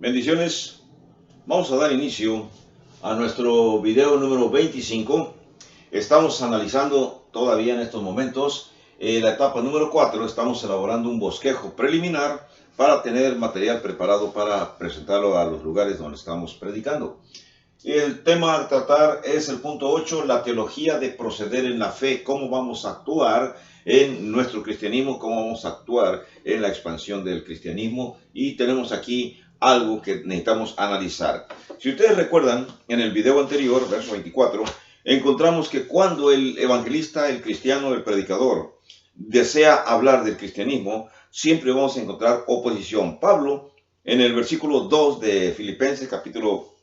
Bendiciones. Vamos a dar inicio a nuestro video número 25. Estamos analizando todavía en estos momentos la etapa número 4. Estamos elaborando un bosquejo preliminar para tener material preparado para presentarlo a los lugares donde estamos predicando. El tema a tratar es el punto 8, la teología de proceder en la fe, cómo vamos a actuar en nuestro cristianismo, cómo vamos a actuar en la expansión del cristianismo, y tenemos aquí algo que necesitamos analizar. Si ustedes recuerdan, en el video anterior, verso 24, encontramos que cuando el evangelista, el cristiano, el predicador desea hablar del cristianismo, siempre vamos a encontrar oposición. Pablo, en el versículo 2 de Filipenses, capítulo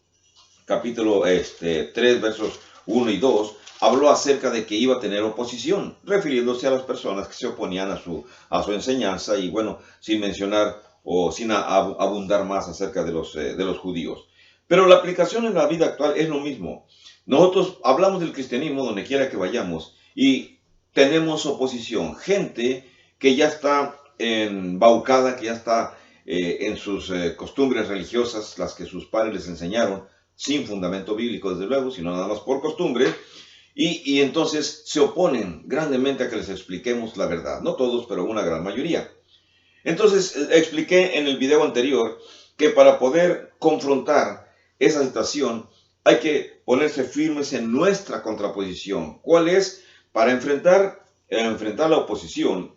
3, versos 1 y 2, habló acerca de que iba a tener oposición, refiriéndose a las personas que se oponían a su enseñanza, y bueno, sin mencionar o sin abundar más acerca de los judíos. Pero la aplicación en la vida actual es lo mismo. Nosotros hablamos del cristianismo donde quiera que vayamos y tenemos oposición, gente que ya está embaucada, que ya está en sus costumbres religiosas, las que sus padres les enseñaron, sin fundamento bíblico desde luego, sino nada más por costumbre, y entonces se oponen grandemente a que les expliquemos la verdad. No todos, pero una gran mayoría. Entonces expliqué en el video anterior que para poder confrontar esa situación hay que ponerse firmes en nuestra contraposición. ¿Cuál es? Para enfrentar la oposición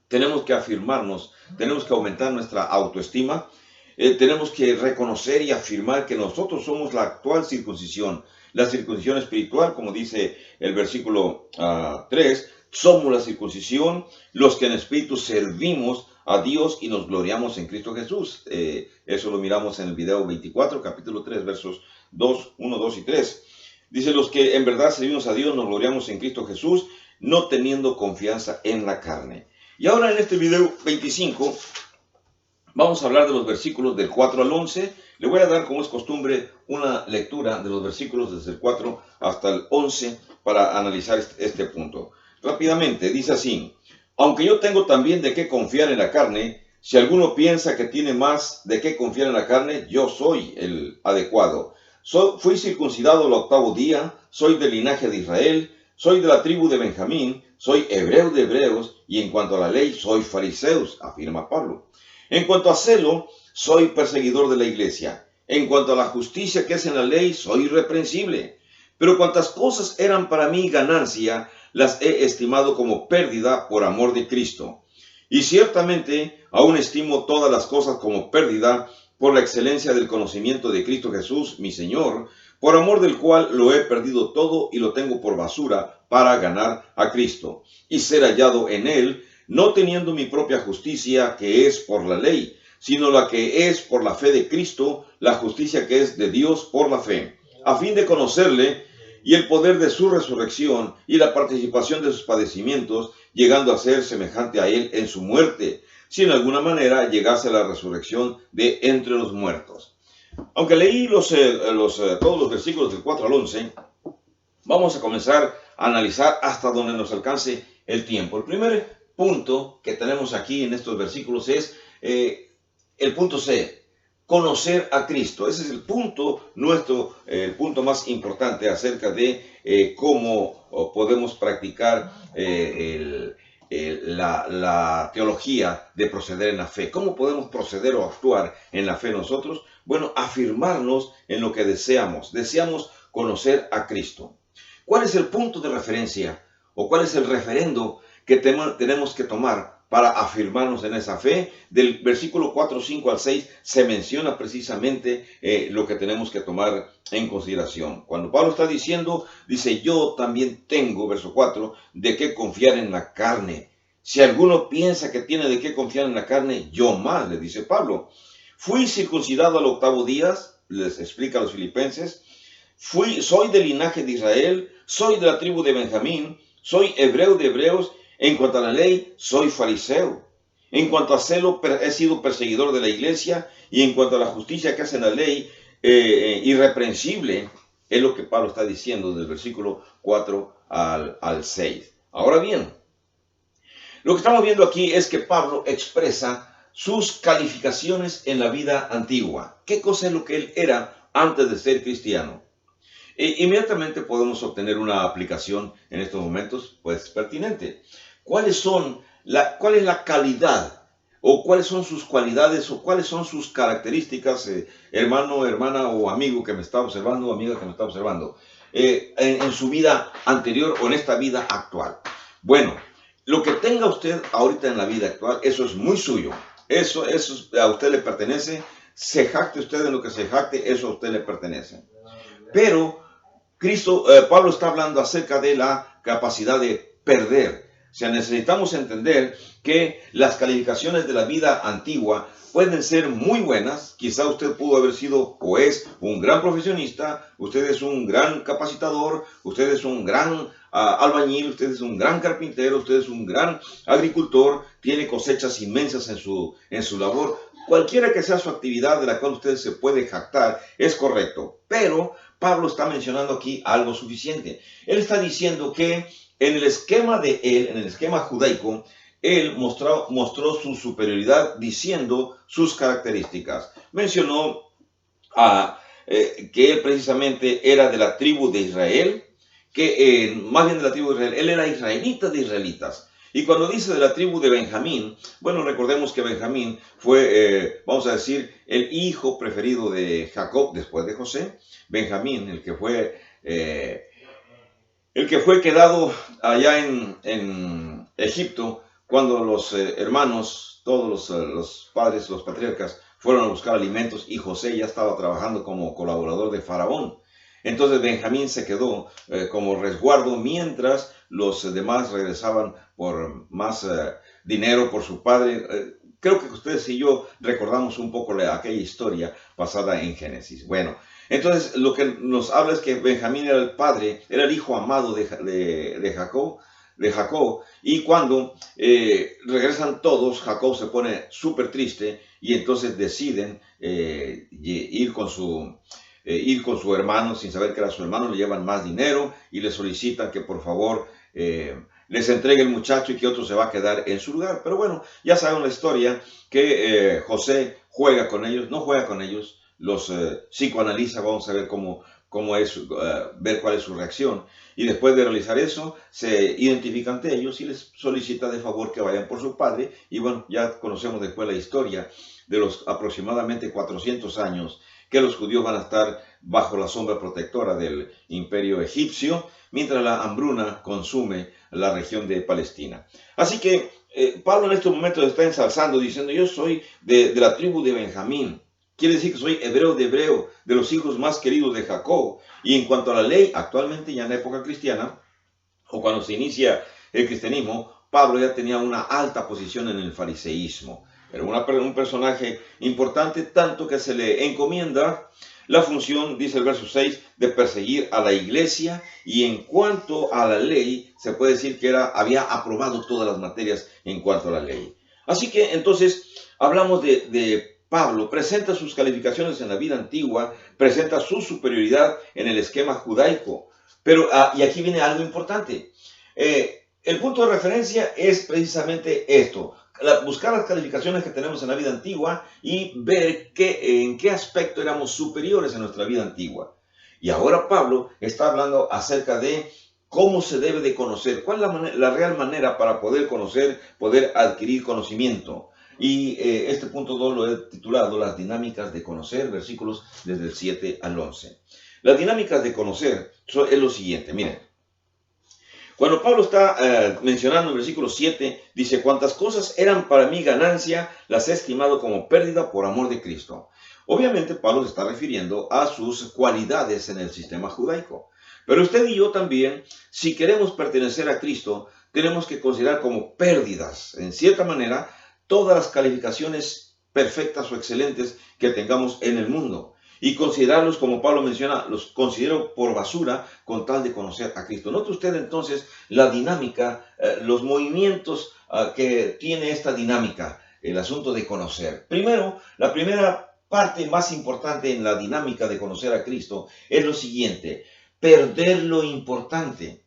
tenemos que afirmarnos, tenemos que aumentar nuestra autoestima. Tenemos que reconocer y afirmar que nosotros somos la actual circuncisión, la circuncisión espiritual, como dice el versículo 3, somos la circuncisión, los que en espíritu servimos a Dios y nos gloriamos en Cristo Jesús. Eso lo miramos en el video 24, capítulo 3, versos 1, 2 y 3. Dice, los que en verdad servimos a Dios nos gloriamos en Cristo Jesús, no teniendo confianza en la carne. Y ahora en este video 25... vamos a hablar de los versículos del 4 al 11. Le voy a dar, como es costumbre, una lectura de los versículos desde el 4 hasta el 11 para analizar este punto. Rápidamente, dice así: aunque yo tengo también de qué confiar en la carne, si alguno piensa que tiene más de qué confiar en la carne, yo soy el adecuado. Fui circuncidado al 8º día, soy del linaje de Israel, soy de la tribu de Benjamín, soy hebreo de hebreos, y en cuanto a la ley, soy fariseos, afirma Pablo. En cuanto a celo, soy perseguidor de la iglesia. En cuanto a la justicia que es en la ley, soy irreprensible. Pero cuantas cosas eran para mí ganancia, las he estimado como pérdida por amor de Cristo. Y ciertamente aún estimo todas las cosas como pérdida por la excelencia del conocimiento de Cristo Jesús, mi Señor, por amor del cual lo he perdido todo y lo tengo por basura para ganar a Cristo y ser hallado en él, no teniendo mi propia justicia que es por la ley, sino la que es por la fe de Cristo, la justicia que es de Dios por la fe, a fin de conocerle y el poder de su resurrección y la participación de sus padecimientos, llegando a ser semejante a él en su muerte, si en alguna manera llegase a la resurrección de entre los muertos. Aunque leí todos los versículos del 4 al 11, vamos a comenzar a analizar hasta donde nos alcance el tiempo. El primer punto que tenemos aquí en estos versículos es el punto C, conocer a Cristo. Ese es el punto el punto más importante acerca de cómo podemos practicar la teología de proceder en la fe. ¿Cómo podemos proceder o actuar en la fe nosotros? Bueno, afirmarnos en lo que deseamos. Deseamos conocer a Cristo. ¿Cuál es el punto de referencia o cuál es el referendo que tenemos que tomar para afirmarnos en esa fe? Del versículo 4, 5 al 6 se menciona precisamente lo que tenemos que tomar en consideración. Cuando Pablo está diciendo, dice, yo también tengo, verso 4, de qué confiar en la carne. Si alguno piensa que tiene de qué confiar en la carne, yo más, le dice Pablo. Fui circuncidado al 8º día, les explica a los filipenses. Soy del linaje de Israel, soy de la tribu de Benjamín, soy hebreo de hebreos. En cuanto a la ley, soy fariseo. En cuanto a celo, he sido perseguidor de la iglesia. Y en cuanto a la justicia que hace la ley, irreprensible, es lo que Pablo está diciendo del versículo 4 al 6. Ahora bien, lo que estamos viendo aquí es que Pablo expresa sus calificaciones en la vida antigua. ¿Qué cosa es lo que él era antes de ser cristiano? Inmediatamente podemos obtener una aplicación en estos momentos, pues pertinente. ¿Cuál es la calidad o cuáles son sus cualidades o cuáles son sus características, hermano, hermana o amigo que me está observando, amiga que me está observando, en su vida anterior o en esta vida actual? Bueno, lo que tenga usted ahorita en la vida actual, eso es muy suyo. Eso a usted le pertenece. Se jacte usted en lo que se jacte, eso a usted le pertenece. Pero Pablo está hablando acerca de la capacidad de perder. O sea, necesitamos entender que las calificaciones de la vida antigua pueden ser muy buenas. Quizá usted pudo haber sido o es un gran profesionista, usted es un gran capacitador, usted es un gran albañil, usted es un gran carpintero, usted es un gran agricultor, tiene cosechas inmensas en su labor. Cualquiera que sea su actividad de la cual usted se puede jactar es correcto, pero Pablo está mencionando aquí algo suficiente. Él está diciendo que en el esquema en el esquema judaico, él mostró su superioridad diciendo sus características. Mencionó que él precisamente era de la tribu de Israel, más bien de la tribu de Israel, él era israelita de israelitas. Y cuando dice de la tribu de Benjamín, bueno, recordemos que Benjamín fue, vamos a decir, el hijo preferido de Jacob después de José. Benjamín, el que fue quedado allá en Egipto, cuando los hermanos, todos los padres, los patriarcas, fueron a buscar alimentos y José ya estaba trabajando como colaborador de Faraón. Entonces Benjamín se quedó como resguardo mientras los demás regresaban por más dinero por su padre. Creo que ustedes y yo recordamos un poco aquella historia basada en Génesis. Bueno, entonces lo que nos habla es que Benjamín era el padre, era el hijo amado de Jacob, y cuando regresan todos, Jacob se pone súper triste y entonces deciden ir con su hermano, sin saber que era su hermano, le llevan más dinero y le solicitan que por favor les entregue el muchacho y que otro se va a quedar en su lugar. Pero bueno, ya saben la historia, que José juega con ellos, no juega con ellos, los psicoanaliza, vamos a ver cómo es, ver cuál es su reacción. Y después de realizar eso, se identifica ante ellos y les solicita de favor que vayan por su padre. Y bueno, ya conocemos después la historia de los aproximadamente 400 años que los judíos van a estar bajo la sombra protectora del imperio egipcio, mientras la hambruna consume la región de Palestina. Así que Pablo en estos momentos está ensalzando, diciendo: yo soy de la tribu de Benjamín. Quiere decir que soy hebreo de hebreo, de los hijos más queridos de Jacob. Y en cuanto a la ley, actualmente ya en la época cristiana, o cuando se inicia el cristianismo, Pablo ya tenía una alta posición en el fariseísmo. Era un personaje importante, tanto que se le encomienda la función, dice el verso 6, de perseguir a la iglesia. Y en cuanto a la ley, se puede decir que había aprobado todas las materias en cuanto a la ley. Así que entonces hablamos de Pablo, presenta sus calificaciones en la vida antigua, presenta su superioridad en el esquema judaico. Pero, y aquí viene algo importante. El punto de referencia es precisamente esto: buscar las calificaciones que tenemos en la vida antigua y ver en qué aspecto éramos superiores en nuestra vida antigua. Y ahora Pablo está hablando acerca de cómo se debe de conocer, cuál es la real manera para poder conocer, poder adquirir conocimiento. Y este punto 2 lo he titulado Las dinámicas de conocer, versículos desde el 7 al 11. Las dinámicas de conocer es lo siguiente, miren. Cuando Pablo está mencionando en el versículo 7, dice: cuantas cosas eran para mí ganancia, las he estimado como pérdida por amor de Cristo. Obviamente Pablo se está refiriendo a sus cualidades en el sistema judaico. Pero usted y yo también, si queremos pertenecer a Cristo, tenemos que considerar como pérdidas, en cierta manera, todas las calificaciones perfectas o excelentes que tengamos en el mundo. Y considerarlos, como Pablo menciona, los considero por basura con tal de conocer a Cristo. Note usted entonces la dinámica, los movimientos que tiene esta dinámica, el asunto de conocer. Primero, la primera parte más importante en la dinámica de conocer a Cristo es lo siguiente: perder lo importante.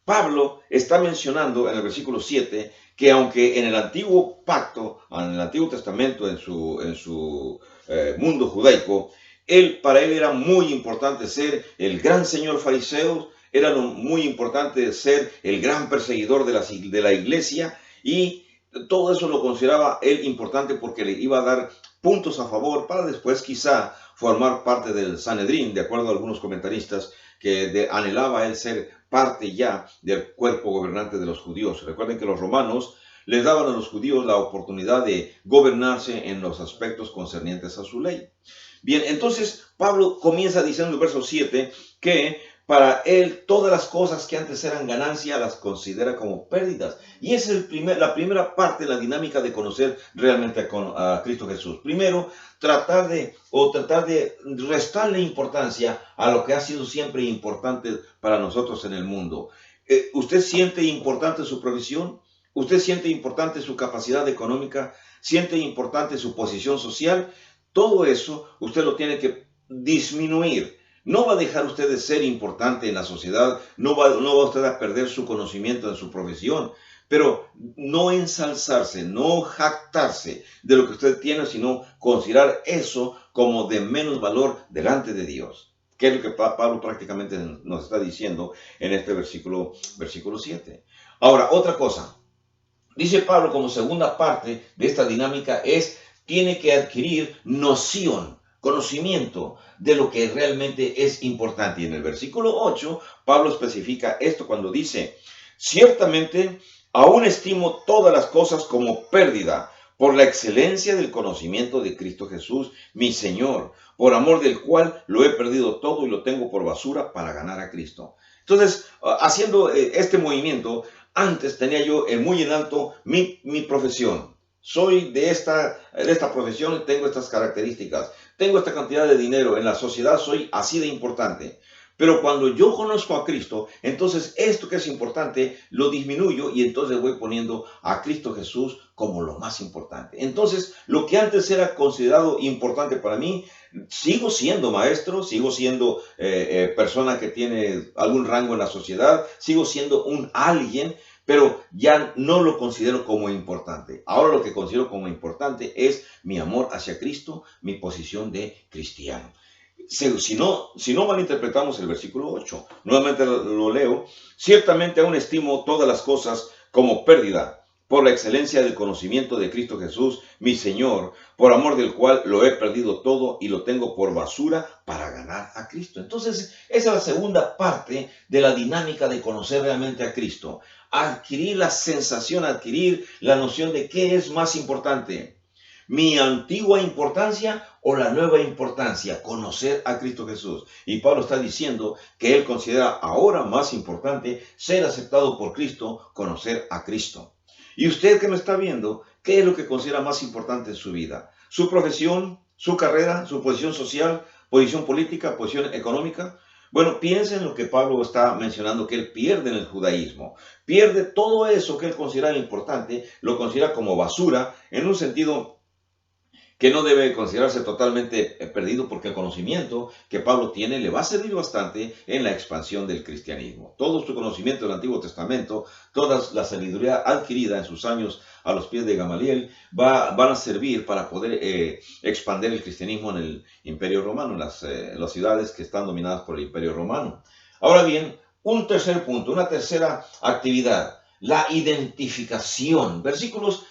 Pablo está mencionando en el versículo 7 que aunque en el antiguo pacto, en el Antiguo Testamento, en su mundo judaico, para él era muy importante ser el gran señor fariseo, era muy importante ser el gran perseguidor de la iglesia, y todo eso lo consideraba él importante porque le iba a dar puntos a favor para después quizá formar parte del Sanedrín, de acuerdo a algunos comentaristas, que anhelaba él ser parte ya del cuerpo gobernante de los judíos. Recuerden que los romanos les daban a los judíos la oportunidad de gobernarse en los aspectos concernientes a su ley. Bien, entonces Pablo comienza diciendo en el verso 7 que para él todas las cosas que antes eran ganancia las considera como pérdidas. Y esa es la primera parte de la dinámica de conocer realmente a Cristo Jesús. Primero, tratar de restarle importancia a lo que ha sido siempre importante para nosotros en el mundo. ¿Usted siente importante su provisión? ¿Usted siente importante su capacidad económica? ¿Siente importante su posición social? Todo eso usted lo tiene que disminuir. No va a dejar usted de ser importante en la sociedad, no va usted a perder su conocimiento en su profesión, pero no ensalzarse, no jactarse de lo que usted tiene, sino considerar eso como de menos valor delante de Dios. ¿Qué es lo que Pablo prácticamente nos está diciendo en este versículo 7? Ahora, otra cosa. Dice Pablo como segunda parte de esta dinámica tiene que adquirir noción, conocimiento de lo que realmente es importante. Y en el versículo 8, Pablo especifica esto cuando dice, ciertamente aún estimo todas las cosas como pérdida por la excelencia del conocimiento de Cristo Jesús, mi Señor, por amor del cual lo he perdido todo y lo tengo por basura para ganar a Cristo. Entonces, haciendo este movimiento, antes tenía yo muy en alto mi profesión. Soy de esta profesión y tengo estas características. Tengo esta cantidad de dinero. En la sociedad soy así de importante. Pero cuando yo conozco a Cristo, entonces esto que es importante lo disminuyo y entonces voy poniendo a Cristo Jesús como lo más importante. Entonces, lo que antes era considerado importante para mí, sigo siendo maestro, sigo siendo persona que tiene algún rango en la sociedad, sigo siendo un alguien, pero ya no lo considero como importante. Ahora lo que considero como importante es mi amor hacia Cristo, mi posición de cristiano. Si no malinterpretamos el versículo 8, nuevamente lo leo, ciertamente aún estimo todas las cosas como pérdida por la excelencia del conocimiento de Cristo Jesús, mi Señor, por amor del cual lo he perdido todo y lo tengo por basura para ganar a Cristo. Entonces, esa es la segunda parte de la dinámica de conocer realmente a Cristo. Adquirir la sensación, adquirir la noción de qué es más importante. Mi antigua importancia o la nueva importancia, conocer a Cristo Jesús. Y Pablo está diciendo que él considera ahora más importante ser aceptado por Cristo, conocer a Cristo. Y usted que me está viendo, ¿qué es lo que considera más importante en su vida? ¿Su profesión, su carrera, su posición social, posición política, posición económica? Bueno, piensen en lo que Pablo está mencionando, que él pierde en el judaísmo. Pierde todo eso que él considera importante, lo considera como basura, en un sentido que no debe considerarse totalmente perdido, porque el conocimiento que Pablo tiene le va a servir bastante en la expansión del cristianismo. Todo su conocimiento del Antiguo Testamento, toda la sabiduría adquirida en sus años a los pies de Gamaliel, van a servir para poder expandir el cristianismo en el Imperio Romano, en las ciudades que están dominadas por el Imperio Romano. Ahora bien, un tercer punto, una tercera actividad, la identificación. Versículos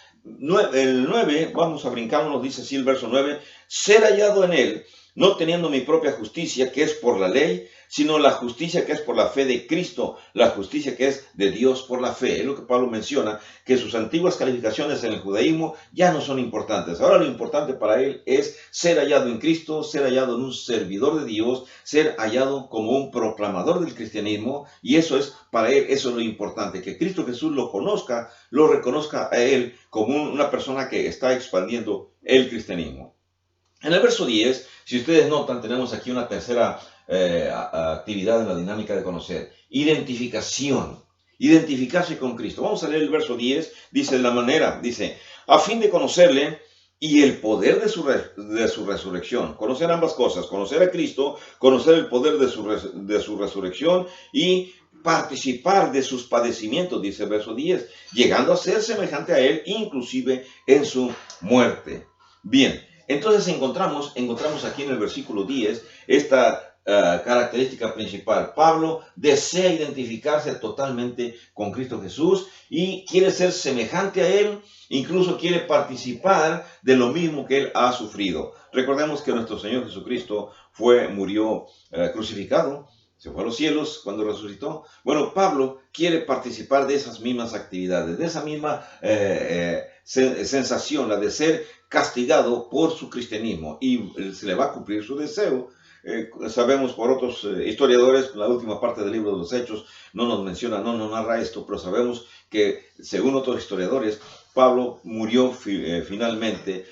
el 9, vamos a brincarnos, dice así el verso 9, ser hallado en él, no teniendo mi propia justicia, que es por la ley, sino la justicia que es por la fe de Cristo, la justicia que es de Dios por la fe. Es lo que Pablo menciona, que sus antiguas calificaciones en el judaísmo ya no son importantes. Ahora lo importante para él es ser hallado en Cristo, ser hallado en un servidor de Dios, ser hallado como un proclamador del cristianismo, y eso es para él, eso es lo importante, que Cristo Jesús lo conozca, lo reconozca a él como una persona que está expandiendo el cristianismo. En el verso 10, si ustedes notan, tenemos aquí una tercera actividad en la dinámica de conocer. Identificación. Identificarse con Cristo. Vamos a leer el verso 10. Dice de la manera, dice, a fin de conocerle y el poder de su resurrección. Conocer ambas cosas. Conocer a Cristo, conocer el poder de su resurrección y participar de sus padecimientos, dice el verso 10, llegando a ser semejante a él, inclusive en su muerte. Bien, entonces encontramos aquí en el versículo 10 esta característica principal. Pablo desea identificarse totalmente con Cristo Jesús y quiere ser semejante a él, incluso quiere participar de lo mismo que él ha sufrido. Recordemos que nuestro Señor Jesucristo murió crucificado, se fue a los cielos cuando resucitó. Bueno, Pablo quiere participar de esas mismas actividades, de esa misma sensación, la de ser castigado por su cristianismo, y se le va a cumplir su deseo. Sabemos por otros historiadores, la última parte del libro de los Hechos no nos menciona, no nos narra esto, pero sabemos que según otros historiadores, Pablo murió finalmente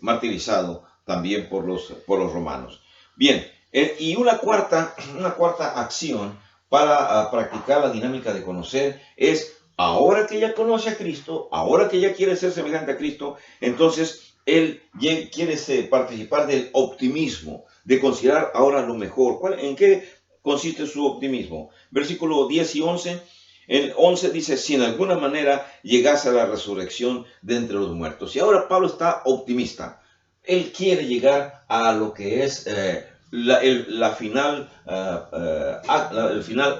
martirizado también por los romanos. Bien, y una cuarta acción para practicar la dinámica de conocer es, ahora que ya conoce a Cristo, ahora que ya quiere ser semejante a Cristo, entonces él quiere participar del optimismo, de considerar ahora lo mejor. ¿En qué consiste su optimismo? Versículo 10 y 11. El 11 dice, si en alguna manera llegase a la resurrección de entre los muertos. Y ahora Pablo está optimista. Él quiere llegar a lo que es el final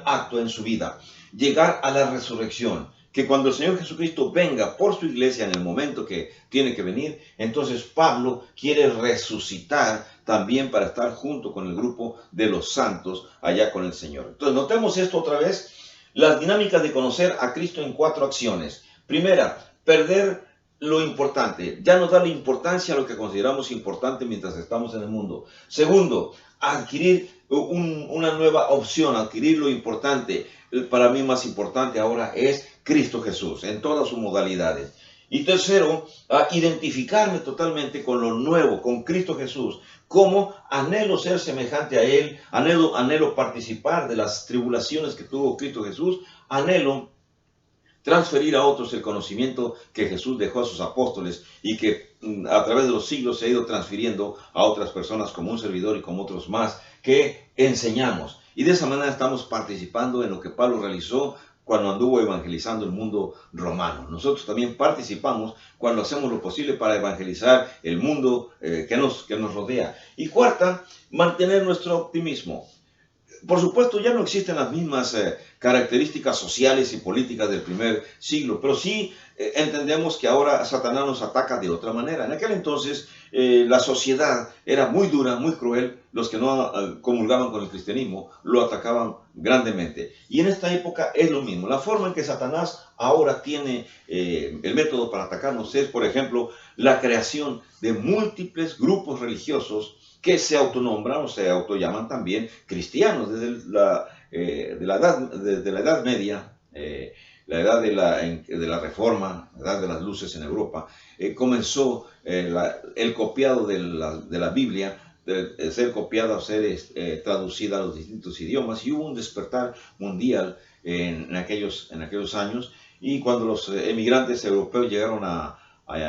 acto en su vida. Llegar a la resurrección. Que cuando el Señor Jesucristo venga por su iglesia en el momento que tiene que venir, entonces Pablo quiere resucitar también para estar junto con el grupo de los santos allá con el Señor. Entonces notemos esto otra vez, las dinámicas de conocer a Cristo en 4 acciones. Primera, perder lo importante, ya no darle importancia a lo que consideramos importante mientras estamos en el mundo. Segundo, adquirir una nueva opción, adquirir lo importante. Para mí más importante ahora es Cristo Jesús en todas sus modalidades. Y tercero, identificarme totalmente con lo nuevo, con Cristo Jesús. Como anhelo ser semejante a Él, anhelo participar de las tribulaciones que tuvo Cristo Jesús, anhelo transferir a otros el conocimiento que Jesús dejó a sus apóstoles y que a través de los siglos se ha ido transfiriendo a otras personas como un servidor y como otros más que enseñamos. Y de esa manera estamos participando en lo que Pablo realizó cuando anduvo evangelizando el mundo romano. Nosotros también participamos cuando hacemos lo posible para evangelizar el mundo que nos rodea. Y cuarta, mantener nuestro optimismo. Por supuesto, ya no existen las mismas características sociales y políticas del primer siglo, pero sí entendemos que ahora Satanás nos ataca de otra manera. En aquel entonces la sociedad era muy dura, muy cruel. Los que no comulgaban con el cristianismo lo atacaban grandemente. Y en esta época es lo mismo. La forma en que Satanás ahora tiene el método para atacarnos es, por ejemplo, la creación de múltiples grupos religiosos que se autonombran o se autollaman también cristianos desde la Edad Media, la edad de la Reforma, la edad de las luces en Europa. Comenzó el copiado de la Biblia, de ser copiada o ser traducida a los distintos idiomas, y hubo un despertar mundial en aquellos años. Y cuando los emigrantes europeos llegaron a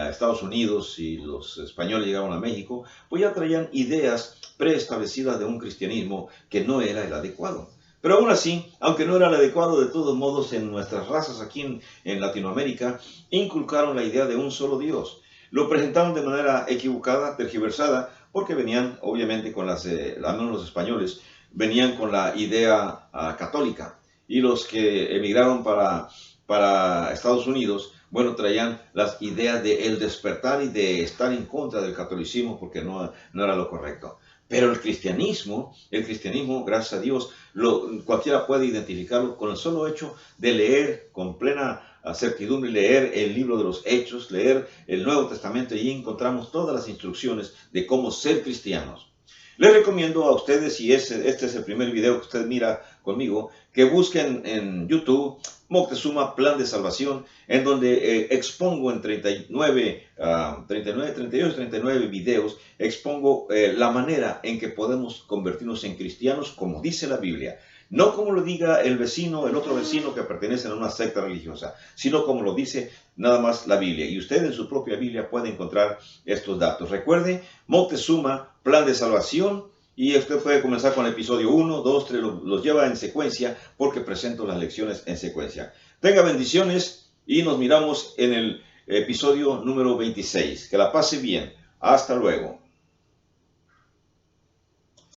Estados Unidos y los españoles llegaron a México, pues ya traían ideas preestablecidas de un cristianismo que no era el adecuado. Pero aún así, aunque no era el adecuado, de todos modos en nuestras razas aquí en Latinoamérica inculcaron la idea de un solo Dios. Lo presentaron de manera equivocada, tergiversada, porque venían obviamente con al menos los españoles, venían con la idea católica. Y los que emigraron para Estados Unidos, bueno, traían las ideas de el despertar y de estar en contra del catolicismo porque no era lo correcto. Pero el cristianismo, gracias a Dios, cualquiera puede identificarlo con el solo hecho de leer con plena certidumbre, leer el libro de los Hechos, leer el Nuevo Testamento, y encontramos todas las instrucciones de cómo ser cristianos. Les recomiendo a ustedes, y este es el primer video que usted mira conmigo, que busquen en YouTube Moctezuma Plan de Salvación, en donde expongo en 39 videos, expongo la manera en que podemos convertirnos en cristianos como dice la Biblia. No como lo diga el otro vecino que pertenece a una secta religiosa, sino como lo dice nada más la Biblia. Y usted en su propia Biblia puede encontrar estos datos. Recuerde, Moctezuma, Plan de Salvación, Y usted puede comenzar con el episodio 1, 2, 3, los lleva en secuencia porque presento las lecciones en secuencia. Tenga bendiciones y nos miramos en el episodio número 26. Que la pase bien. Hasta luego.